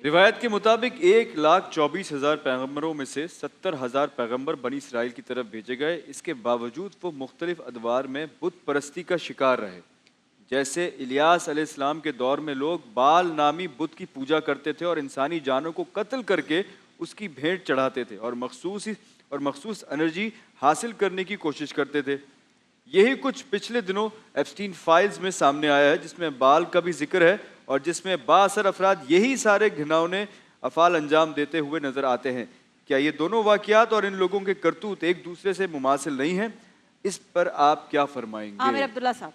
روایت کے مطابق 1,24,000 پیغمبروں میں سے 70,000 پیغمبر بنی اسرائیل کی طرف بھیجے گئے۔ اس کے باوجود وہ مختلف ادوار میں بت پرستی کا شکار رہے۔ جیسے الیاس علیہ السلام کے دور میں لوگ بال نامی بت کی پوجا کرتے تھے اور انسانی جانوں کو قتل کر کے اس کی بھیٹ چڑھاتے تھے اور مخصوص انرجی حاصل کرنے کی کوشش کرتے تھے۔ یہی کچھ پچھلے دنوں ایپسٹین فائلز میں سامنے آیا ہے، جس میں بال کا بھی ذکر ہے اور جس میں بااثر افراد یہی سارے گھناؤنے افعال انجام دیتے ہوئے نظر آتے ہیں۔ کیا یہ دونوں واقعات اور ان لوگوں کے کرتوت ایک دوسرے سے مماثل نہیں ہیں؟ اس پر آپ کیا فرمائیں گے؟ عامر عبداللہ صاحب۔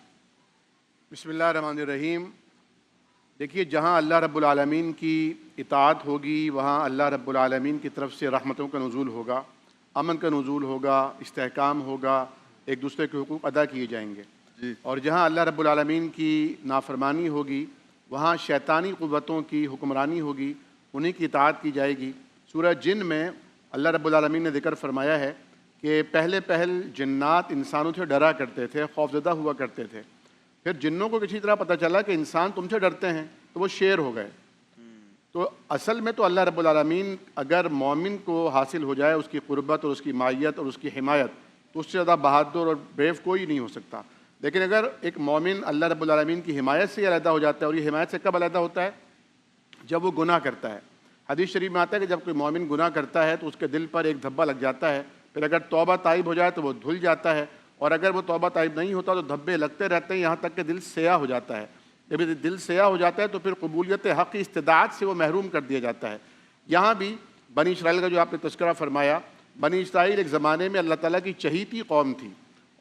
بسم اللہ الرحمن الرحیم۔ دیکھیے، جہاں اللہ رب العالمین کی اطاعت ہوگی وہاں اللہ رب العالمین کی طرف سے رحمتوں کا نزول ہوگا، امن کا نزول ہوگا، استحکام ہوگا، ایک دوسرے کے حقوق ادا کیے جائیں گے۔ اور جہاں اللہ رب العالمین کی نافرمانی ہوگی وہاں شیطانی قوتوں کی حکمرانی ہوگی، انہی کی اطاعت کی جائے گی۔ سورہ جن میں اللہ رب العالمین نے ذکر فرمایا ہے کہ پہل جنات انسانوں سے ڈرا کرتے تھے، خوفزدہ ہوا کرتے تھے۔ پھر جنوں کو کسی طرح پتہ چلا کہ انسان تم سے ڈرتے ہیں تو وہ شیر ہو گئے۔ تو اصل میں تو اللہ رب العالمین اگر مومن کو حاصل ہو جائے اس کی قربت اور اس کی مائیت اور اس کی حمایت، تو اس سے زیادہ بہادر اور بریو کوئی نہیں ہو سکتا۔ لیکن اگر ایک مومن اللہ رب العالمین کی حمایت سے علیحدہ ہو جاتا ہے، اور یہ حمایت سے کب علیحدہ ہوتا ہے؟ جب وہ گناہ کرتا ہے۔ حدیث شریف میں آتا ہے کہ جب کوئی مومن گناہ کرتا ہے تو اس کے دل پر ایک دھبا لگ جاتا ہے، پھر اگر توبہ تائب ہو جائے تو وہ دھل جاتا ہے، اور اگر وہ توبہ تائب نہیں ہوتا تو دھبے لگتے رہتے ہیں یہاں تک کہ دل سیاہ ہو جاتا ہے۔ جب دل سیاہ ہو جاتا ہے تو پھر قبولیت حق کی استطاعت سے وہ محروم کر دیا جاتا ہے۔ یہاں بھی بنی اسرائیل کا جو آپ نے تذکرہ فرمایا، بنی اسرائیل ایک زمانے میں اللہ تعالیٰ کی چہیتی قوم تھی،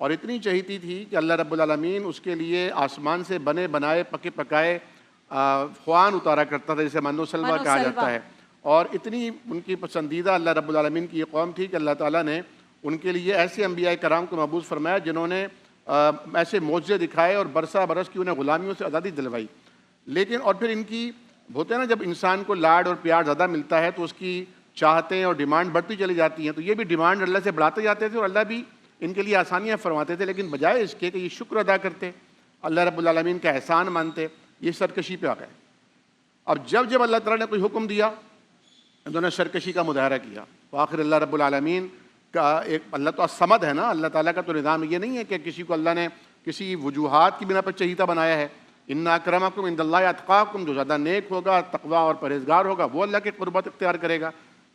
اور اتنی چہیتی تھی کہ اللہ رب العالمین اس کے لیے آسمان سے بنے بنائے پکے پکائے خوان اتارا کرتا تھا، جسے من و سلوہ کہا جاتا ہے۔ اور اتنی ان کی پسندیدہ اللہ رب العالمین کی یہ قوم تھی کہ اللہ تعالیٰ نے ان کے لیے ایسے انبیاء کرام کو مبعوث فرمایا جنہوں نے ایسے معجزے دکھائے اور برسہ برس کی انہیں غلامیوں سے آزادی دلوائی۔ لیکن اور پھر ان کی ہوتے ہیں نا، جب انسان کو لاڈ اور پیار زیادہ ملتا ہے تو اس کی چاہتیں اور ڈیمانڈ بڑھتی چلی جاتی ہیں، تو یہ بھی ڈیمانڈ اللہ سے بڑھاتے جاتے تھے اور اللہ بھی ان کے لیے آسانیاں فرماتے تھے، لیکن بجائے اس کے کہ یہ شکر ادا کرتے، اللہ رب العالمین کا احسان مانتے، یہ سرکشی پہ آ گئے۔ اب جب اللہ تعالیٰ نے کوئی حکم دیا، انہوں نے سرکشی کا مظاہرہ کیا۔ تو آخر اللہ رب العالمین کا ایک، اللہ تو الصمد ہے نا، اللہ تعالیٰ کا تو نظام یہ نہیں ہے کہ کسی کو اللہ نے کسی وجوہات کی بنا پر چہیتا بنایا ہے۔ ان اکرمکم عند اللہ اتقاکم، جو زیادہ نیک ہوگا، تقوی اور پرہیزگار ہوگا، وہ اللہ کی قربت اختیار کرے گا۔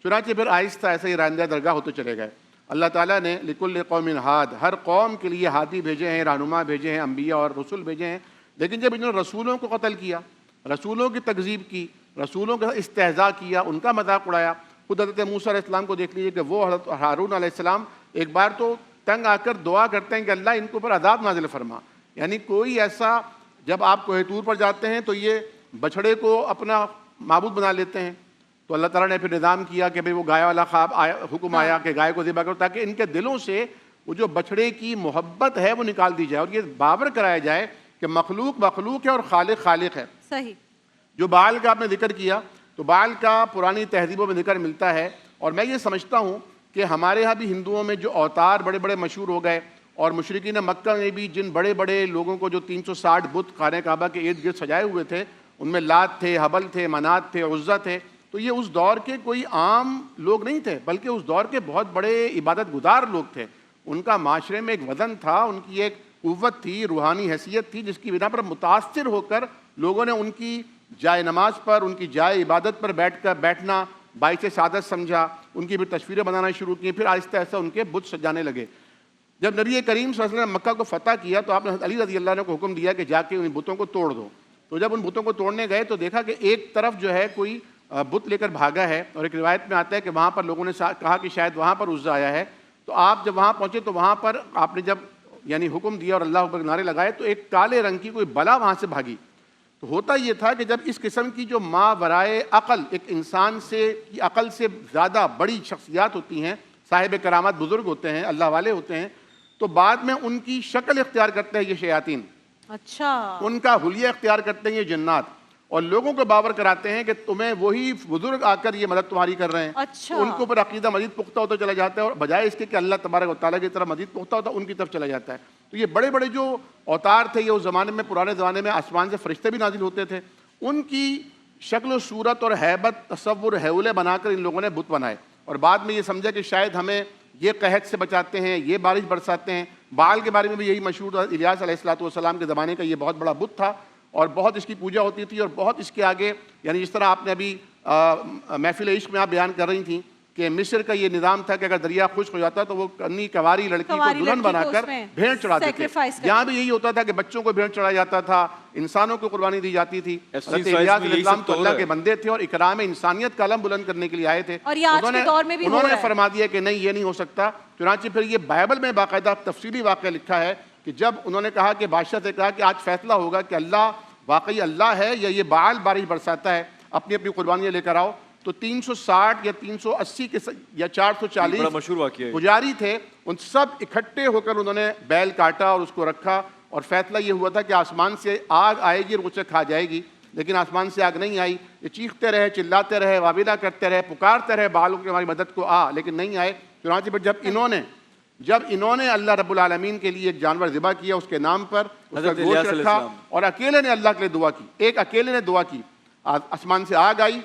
چنانچہ پھر آہستہ ایسے ہی رائندہ درگاہ ہوتے چلے گئے۔ اللہ تعالیٰ نے لکل قوم ہاد، ہر قوم کے لیے ہادی بھیجے ہیں، رہنما بھیجے ہیں، انبیاء اور رسول بھیجے ہیں۔ لیکن جب انہوں نے رسولوں کو قتل کیا، رسولوں کی تکذیب کی، رسولوں کا استہزاء کیا، ان کا مذاق اڑایا، خود حضرت موسیٰ علیہ السلام کو دیکھ لیجیے کہ وہ حضرت ہارون علیہ السلام ایک بار تو تنگ آ کر دعا کرتے ہیں کہ اللہ ان کے اوپر عذاب نازل فرما۔ یعنی کوئی ایسا، جب آپ کوہ طور پر جاتے ہیں تو یہ بچھڑے کو اپنا معبود بنا لیتے ہیں، تو اللہ تعالیٰ نے پھر نظام کیا کہ بھئی وہ گائے والا خواب آیا، حکم آیا کہ گائے کو ذبح کرو، تاکہ ان کے دلوں سے وہ جو بچھڑے کی محبت ہے وہ نکال دی جائے، اور یہ باور کرایا جائے کہ مخلوق مخلوق ہے اور خالق خالق ہے۔ صحیح۔ جو بال کا آپ نے ذکر کیا، تو بال کا پرانی تہذیبوں میں ذکر ملتا ہے، اور میں یہ سمجھتا ہوں کہ ہمارے ہاں بھی ہندوؤں میں جو اوتار بڑے بڑے مشہور ہو گئے، اور مشرکین مکہ نے بھی جن بڑے بڑے لوگوں کو جو 360 بت خانہ کعبہ کے ارد گرد سجائے ہوئے تھے، ان میں لات تھے، حبل تھے، منات تھے، عزا تھے، تو یہ اس دور کے کوئی عام لوگ نہیں تھے، بلکہ اس دور کے بہت بڑے عبادت گزار لوگ تھے۔ ان کا معاشرے میں ایک وزن تھا، ان کی ایک قوت تھی، روحانی حیثیت تھی، جس کی بنا پر متاثر ہو کر لوگوں نے ان کی جائے نماز پر، ان کی جائے عبادت پر بیٹھنا باعث سعادت سمجھا، ان کی پھر تصویریں بنانا شروع کی، پھر آہستہ آہستہ ان کے بت سجانے لگے۔ جب نبی کریم صلی اللہ علیہ وسلم نے مکہ کو فتح کیا تو آپ نے علی رضی اللہ عنہ کو حکم دیا کہ جا کے ان بتوں کو توڑ دو۔ تو جب ان بتوں کو توڑنے گئے تو دیکھا کہ ایک طرف جو ہے کوئی بت لے کر بھاگا ہے، اور ایک روایت میں آتا ہے کہ وہاں پر لوگوں نے کہا کہ شاید وہاں پر عزا آیا ہے۔ تو آپ جب وہاں پہنچے تو وہاں پر آپ نے جب یعنی حکم دیا اور اللہ اکبر کے نعرے لگائے تو ایک کالے رنگ کی کوئی بلا وہاں سے بھاگی۔ تو ہوتا یہ تھا کہ جب اس قسم کی جو ما ورائے عقل، ایک انسان سے کی عقل سے زیادہ بڑی شخصیات ہوتی ہیں، صاحب کرامات بزرگ ہوتے ہیں، اللہ والے ہوتے ہیں، تو بعد میں ان کی شکل اختیار کرتے ہیں یہ شیاطین، اچھا، ان کا حلیہ اختیار کرتے ہیں یہ جنات، اور لوگوں کو باور کراتے ہیں کہ تمہیں وہی بزرگ آ کر یہ مدد تمہاری کر رہے ہیں۔ اچھا، ان کے اوپر عقیدہ مزید پختہ ہوتا چلا جاتا ہے، اور بجائے اس کے کہ اللہ تبارک و تعالیٰ کی طرف مزید پختہ ہوتا ہے، ان کی طرف چلا جاتا ہے۔ تو یہ بڑے بڑے جو اوتار تھے، یہ اس زمانے میں، پرانے زمانے میں آسمان سے فرشتے بھی نازل ہوتے تھے، ان کی شکل و صورت اور ہیبت، تصور، ہیولے بنا کر ان لوگوں نے بت بنائے، اور بعد میں یہ سمجھا کہ شاید ہمیں یہ قحط سے بچاتے ہیں، یہ بارش برساتے ہیں۔ بال کے بارے میں بھی یہی مشہور تھا، الیاس علیہ السلام کے زمانے کا یہ بہت بڑا بت تھا، اور بہت اس کی پوجا ہوتی تھی، اور بہت اس کے آگے، یعنی جس طرح آپ نے ابھی محفل عشق میں آپ بیان کر رہی تھیں کہ مصر کا یہ نظام تھا کہ اگر دریا خشک ہو جاتا تو وہ کنی کواری لڑکی کو دلہن بنا کر بھیڑ چڑھاتے تھے۔ یہاں بھی یہی ہوتا تھا کہ بچوں کو بھیڑ چڑھایا جاتا تھا، انسانوں کو قربانی دی جاتی تھی۔ حضرت الیاس علیہ السلام تو اللہ کے بندے تھے اور اکرام انسانیت کا علم بلند کرنے کے لیے آئے تھے، انہوں نے فرما دیا کہ نہیں، یہ نہیں ہو سکتا۔ چنانچہ پھر یہ بائبل میں باقاعدہ تفصیلی واقعہ لکھا ہے کہ جب انہوں نے کہا کہ بادشاہ سے کہا کہ آج فیصلہ ہوگا کہ اللہ واقعی اللہ ہے یا یہ بعال بارش برساتا ہے، اپنی اپنی قربانیاں لے کر آؤ۔ تو 360 یا 380 کے یا 440 پجاری تھے، ان سب اکٹھے ہو کر انہوں نے بیل کاٹا اور اس کو رکھا، اور فیصلہ یہ ہوا تھا کہ آسمان سے آگ آئے گی اور اسے کھا جائے گی، لیکن آسمان سے آگ نہیں آئی۔ یہ چیختے رہے، چلاتے رہے، واویلا کرتے رہے، پکارتے رہے بالوں کی ہماری مدد کو آ، لیکن نہیں آئے۔ چنانچہ پھر جب انہوں نے اللہ رب العالمین کے لیے ایک جانور ذبح کیا اس کے نام پر، اس کا گوشت رکھا، اور اکیلے نے اللہ کے لیے دعا کی، ایک اکیلے نے دعا کی، آسمان سے آگ آئی،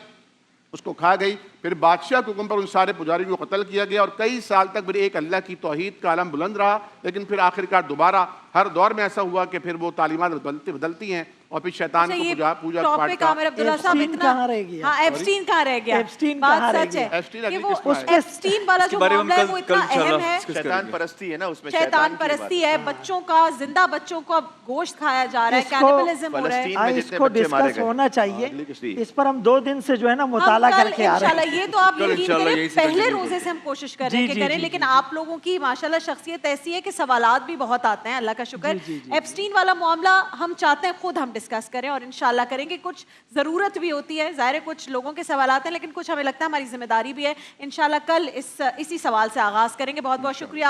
اس کو کھا گئی۔ پھر بادشاہ کے حکم پر ان سارے پجاریوں کو قتل کیا گیا، اور کئی سال تک پھر ایک اللہ کی توحید کا علم بلند رہا، لیکن پھر آخرکار دوبارہ ہر دور میں ایسا ہوا کہ پھر وہ تعلیمات بدلتی ہیں، اور پھر شیطان کو پوجا پاٹ کا۔ ایپسٹین کہاں رہ گیا؟ ہاں، ایپسٹین کہاں رہ گیا؟ ایپسٹین بات کہاں رہ سچ ہے گیا؟ کہ وہ ایپسٹین والا جو معاملہ ہے وہ اتنا اہم ہے، شیطان پرستی ہے نا، اس میں شیطان پرستی ہے، بچوں کا، زندہ بچوں کا گوشت کھایا جا رہا ہے، کینیبلزم ہو رہا ہے۔ اس کو ڈسکس ہونا چاہیے، اس پر ہم 2 دن سے جو ہے نا مطالعہ کر کے آ رہے ہیں۔ یہ تو آپ یقین کریں پہلے روزے سے ہم کوشش کر رہے ہیں کہ کریں، لیکن آپ لوگوں کی ماشاءاللہ شخصیت ایسی ہے کہ سوالات بھی بہت آتے ہیں، اللہ کا شکر۔ ایپسٹین والا معاملہ ہم چاہتے ہیں خود ہم ڈسکس کریں، اور انشاءاللہ کریں گے۔ کچھ ضرورت بھی ہوتی ہے، ظاہر ہے کچھ لوگوں کے سوالات ہیں، لیکن کچھ ہمیں لگتا ہے ہماری ذمہ داری بھی ہے۔ انشاءاللہ کل اسی سوال سے آغاز کریں گے۔ بہت بہت شکریہ۔